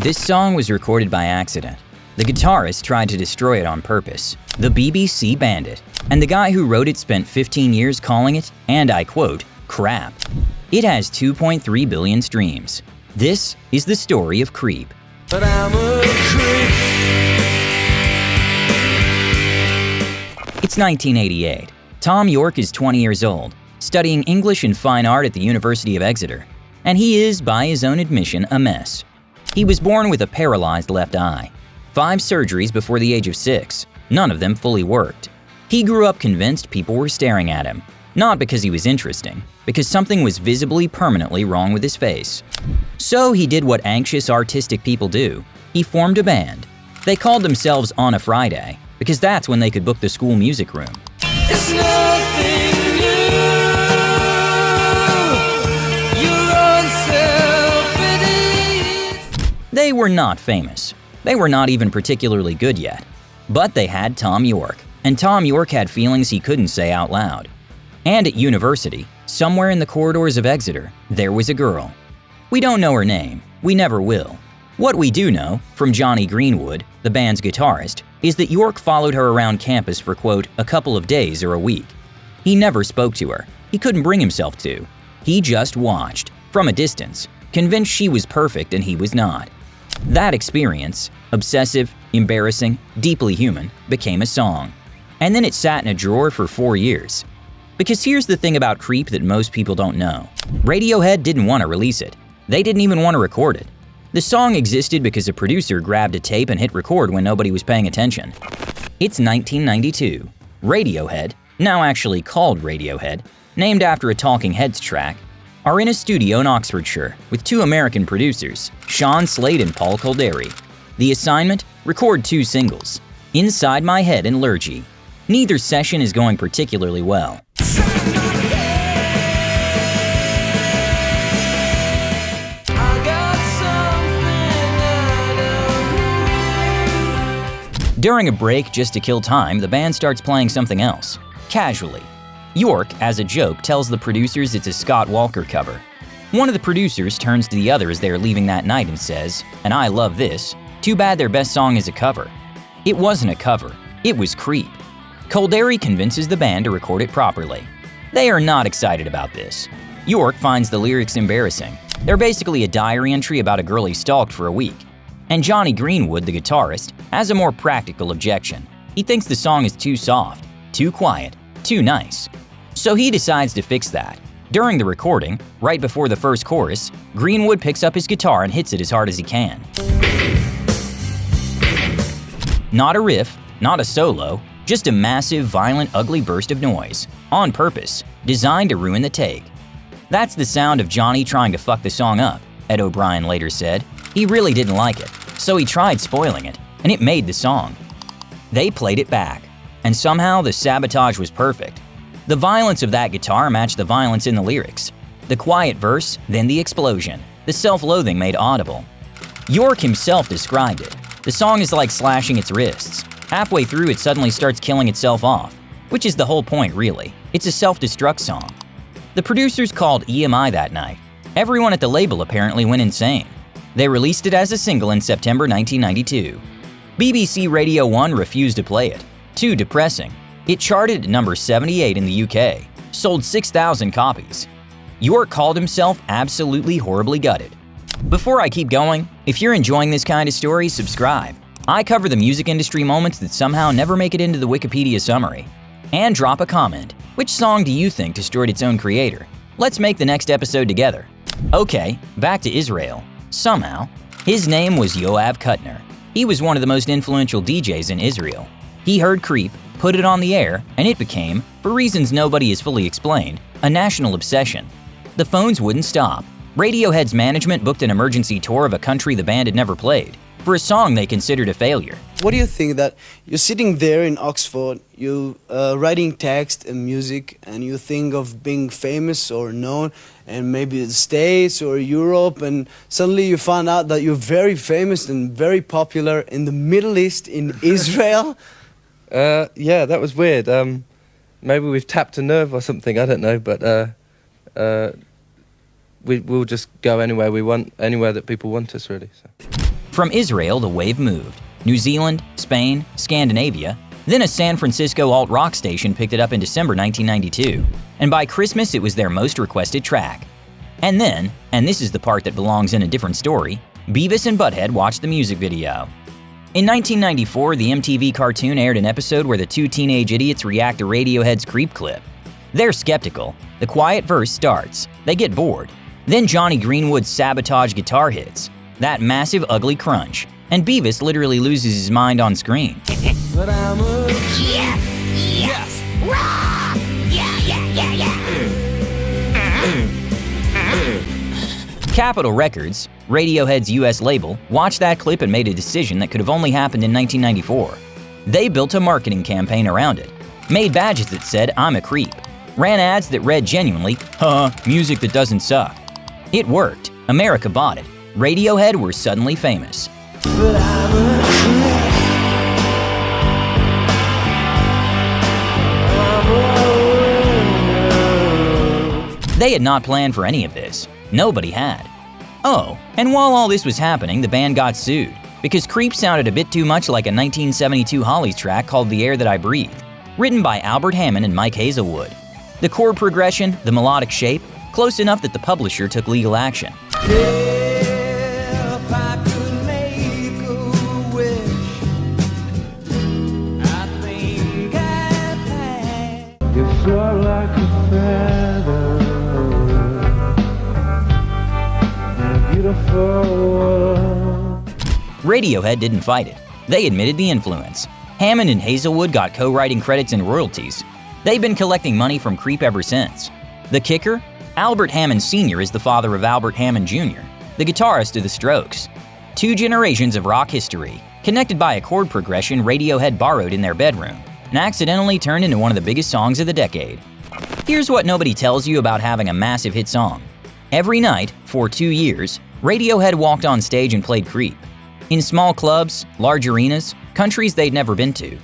This song was recorded by accident. The guitarist tried to destroy it on purpose. The BBC banned it, and the guy who wrote it spent 15 years calling it, and I quote, crap. It has 2.3 billion streams. This is the story of Creep. But I'm a creep. It's 1988. Thom Yorke is 20 years old, studying English and Fine Art at the University of Exeter, and he is, by his own admission, a mess. He was born with a paralyzed left eye. 5 surgeries before the age of 6. None of them fully worked. He grew up convinced people were staring at him, not because he was interesting, because something was visibly permanently wrong with his face. So he did what anxious artistic people do. He formed a band. They called themselves On a Friday, because that's when they could book the school music room. It's nothing new. Your own self-pity. They were not famous. They were not even particularly good yet. But they had Thom Yorke, and Thom Yorke had feelings he couldn't say out loud. And at university, somewhere in the corridors of Exeter, there was a girl. We don't know her name. We never will. What we do know, from Johnny Greenwood, the band's guitarist, is that Yorke followed her around campus for, quote, a couple of days or a week. He never spoke to her. He couldn't bring himself to. He just watched, from a distance, convinced she was perfect and he was not. That experience, obsessive, embarrassing, deeply human, became a song. And then it sat in a drawer for 4 years. Because here's the thing about Creep that most people don't know. Radiohead didn't want to release it. They didn't even want to record it. The song existed because a producer grabbed a tape and hit record when nobody was paying attention. It's 1992. Radiohead, now actually called Radiohead, named after a Talking Heads track, are in a studio in Oxfordshire with 2 American producers, Sean Slade and Paul Kolderie. The assignment? Record 2 singles, Inside My Head and Lurgy. Neither session is going particularly well. During a break just to kill time, the band starts playing something else, casually. Yorke, as a joke, tells the producers it's a Scott Walker cover. One of the producers turns to the other as they are leaving that night and says, and I love this, too bad their best song is a cover. It wasn't a cover, it was Creep. Kolderie convinces the band to record it properly. They are not excited about this. Yorke finds the lyrics embarrassing. They're basically a diary entry about a girl he stalked for a week. And Johnny Greenwood, the guitarist, has a more practical objection. He thinks the song is too soft, too quiet, too nice. So he decides to fix that. During the recording, right before the first chorus, Greenwood picks up his guitar and hits it as hard as he can. Not a riff, not a solo, just a massive, violent, ugly burst of noise, on purpose, designed to ruin the take. That's the sound of Johnny trying to fuck the song up, Ed O'Brien later said. He really didn't like it, so he tried spoiling it, and it made the song. They played it back, and somehow the sabotage was perfect. The violence of that guitar matched the violence in the lyrics. The quiet verse, then the explosion, the self-loathing made audible. Yorke himself described it. The song is like slashing its wrists. Halfway through, it suddenly starts killing itself off, which is the whole point, really. It's a self-destruct song. The producers called EMI that night. Everyone at the label apparently went insane. They released it as a single in September 1992. BBC Radio 1 refused to play it. Too depressing. It charted at number 78 in the UK, sold 6,000 copies. Yorke called himself absolutely horribly gutted. Before I keep going, if you're enjoying this kind of story, subscribe. I cover the music industry moments that somehow never make it into the Wikipedia summary. And drop a comment. Which song do you think destroyed its own creator? Let's make the next episode together. Okay, back to Israel. Somehow, his name was Yoav Kutner. He was one of the most influential DJs in Israel. He heard Creep, put it on the air, and it became, for reasons nobody has fully explained, a national obsession. The phones wouldn't stop. Radiohead's management booked an emergency tour of a country the band had never played, for a song they considered a failure. What do you think that you're sitting there in Oxford, you writing text and music, and you think of being famous or known, and maybe the States or Europe, and suddenly you find out that you're very famous and very popular in the Middle East, in Israel? Yeah, that was weird. Maybe we've tapped a nerve or something, I don't know, but we'll just go anywhere we want, anywhere that people want us, really. So. From Israel, the wave moved. New Zealand, Spain, Scandinavia, then a San Francisco alt-rock station picked it up in December 1992, and by Christmas it was their most requested track. And then, and this is the part that belongs in a different story, Beavis and Butthead watched the music video. In 1994, the MTV cartoon aired an episode where the two teenage idiots react to Radiohead's Creep clip. They're skeptical. The quiet verse starts. They get bored. Then Johnny Greenwood's sabotage guitar hits. That massive ugly crunch. And Beavis literally loses his mind on screen. But I'm a Yes! Rah! Yeah! Capitol Records, Radiohead's US label, watched that clip and made a decision that could have only happened in 1994. They built a marketing campaign around it, made badges that said, "I'm a creep," ran ads that read genuinely, music that doesn't suck. It worked. America bought it. Radiohead were suddenly famous. but I'm a creep. They had not planned for any of this. Nobody had. Oh, and while all this was happening, the band got sued because Creep sounded a bit too much like a 1972 Hollies track called The Air That I Breathe, written by Albert Hammond and Mike Hazelwood. The chord progression, the melodic shape, close enough that the publisher took legal action. If I could make a wish, I think I'd pass. You soar like a feather in a beautiful world. Radiohead didn't fight it. They admitted the influence. Hammond and Hazelwood got co-writing credits and royalties. They've been collecting money from Creep ever since. The kicker? Albert Hammond Sr. is the father of Albert Hammond Jr., the guitarist of The Strokes. 2 generations of rock history, connected by a chord progression Radiohead borrowed in their bedroom, and accidentally turned into one of the biggest songs of the decade. Here's what nobody tells you about having a massive hit song. Every night, for 2 years, Radiohead walked on stage and played Creep. In small clubs, large arenas, countries they'd never been to.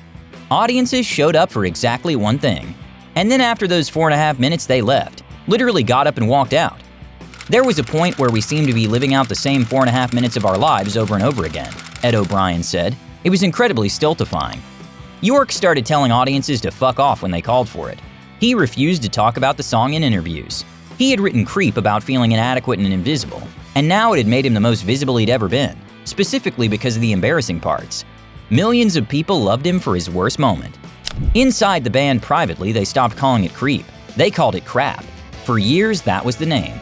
Audiences showed up for exactly one thing. And then after those 4.5 minutes they left, literally got up and walked out. There was a point where we seemed to be living out the same 4.5 minutes of our lives over and over again, Ed O'Brien said. It was incredibly stultifying. Yorke started telling audiences to fuck off when they called for it. He refused to talk about the song in interviews. He had written Creep about feeling inadequate and invisible, and now it had made him the most visible he'd ever been, specifically because of the embarrassing parts. Millions of people loved him for his worst moment. Inside the band privately, they stopped calling it Creep. They called it Crap. For years, that was the name.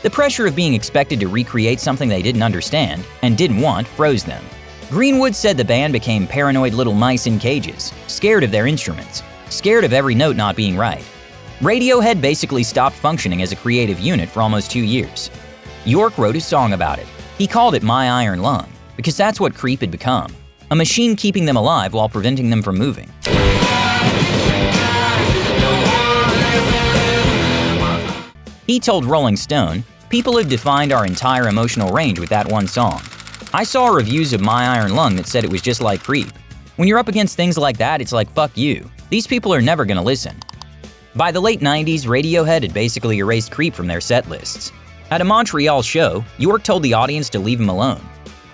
The pressure of being expected to recreate something they didn't understand and didn't want froze them. Greenwood said the band became paranoid little mice in cages, scared of their instruments, scared of every note not being right. Radiohead basically stopped functioning as a creative unit for almost 2 years. Yorke wrote a song about it. He called it My Iron Lung, because that's what Creep had become. A machine keeping them alive while preventing them from moving. He told Rolling Stone, "People have defined our entire emotional range with that one song. I saw reviews of My Iron Lung that said it was just like Creep. When you're up against things like that, it's like, fuck you. These people are never gonna listen." By the late 90s, Radiohead had basically erased Creep from their set lists. At a Montreal show, Yorke told the audience to leave him alone.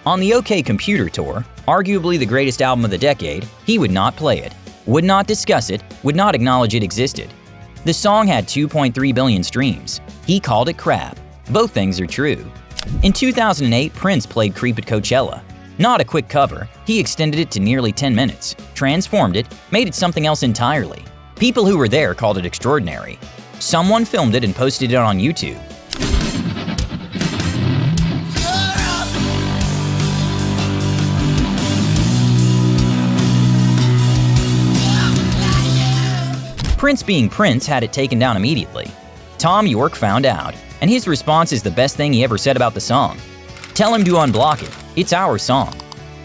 On the OK Computer tour, arguably the greatest album of the decade, he would not play it, would not discuss it, would not acknowledge it existed. The song had 2.3 billion streams. He called it crap. Both things are true. In 2008, Prince played Creep at Coachella. Not a quick cover, he extended it to nearly 10 minutes, transformed it, made it something else entirely. People who were there called it extraordinary. Someone filmed it and posted it on YouTube. Prince being Prince had it taken down immediately. Thom Yorke found out, and his response is the best thing he ever said about the song. Tell him to unblock it. It's our song.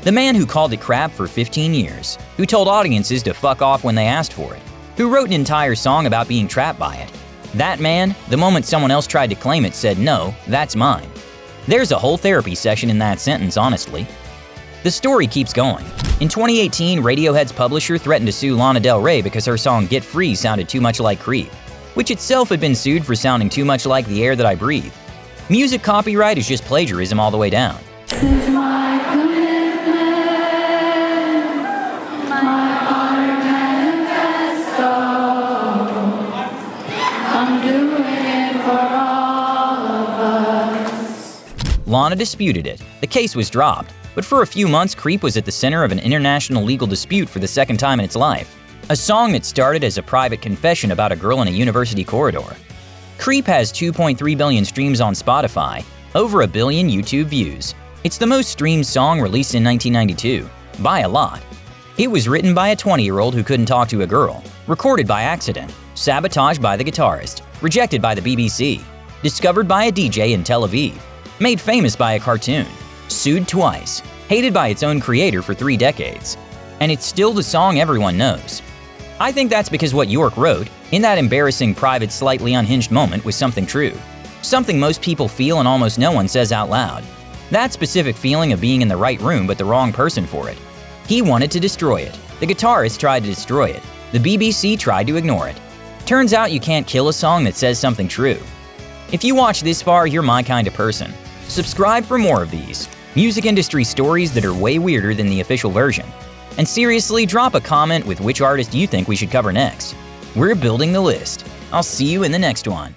The man who called it crap for 15 years, who told audiences to fuck off when they asked for it, who wrote an entire song about being trapped by it. That man, the moment someone else tried to claim it, said, "No, that's mine." There's a whole therapy session in that sentence, honestly. The story keeps going. In 2018, Radiohead's publisher threatened to sue Lana Del Rey because her song Get Free sounded too much like Creep, which itself had been sued for sounding too much like The Air That I Breathe. Music copyright is just plagiarism all the way down. This is my I'm doing it for all of us. Lana disputed it. The case was dropped, but for a few months, Creep was at the center of an international legal dispute for the second time in its life. A song that started as a private confession about a girl in a university corridor. Creep has 2.3 billion streams on Spotify, over 1 billion YouTube views. It's the most streamed song released in 1992, by a lot. It was written by a 20-year-old who couldn't talk to a girl, recorded by accident, sabotaged by the guitarist, rejected by the BBC, discovered by a DJ in Tel Aviv, made famous by a cartoon, sued twice, hated by its own creator for 3 decades. And it's still the song everyone knows. I think that's because what Yorke wrote, in that embarrassing, private, slightly unhinged moment, was something true. Something most people feel and almost no one says out loud. That specific feeling of being in the right room but the wrong person for it. He wanted to destroy it. The guitarist tried to destroy it. The BBC tried to ignore it. Turns out you can't kill a song that says something true. If you watch this far, you're my kind of person. Subscribe for more of these music industry stories that are way weirder than the official version. And seriously, drop a comment with which artist you think we should cover next. We're building the list. I'll see you in the next one.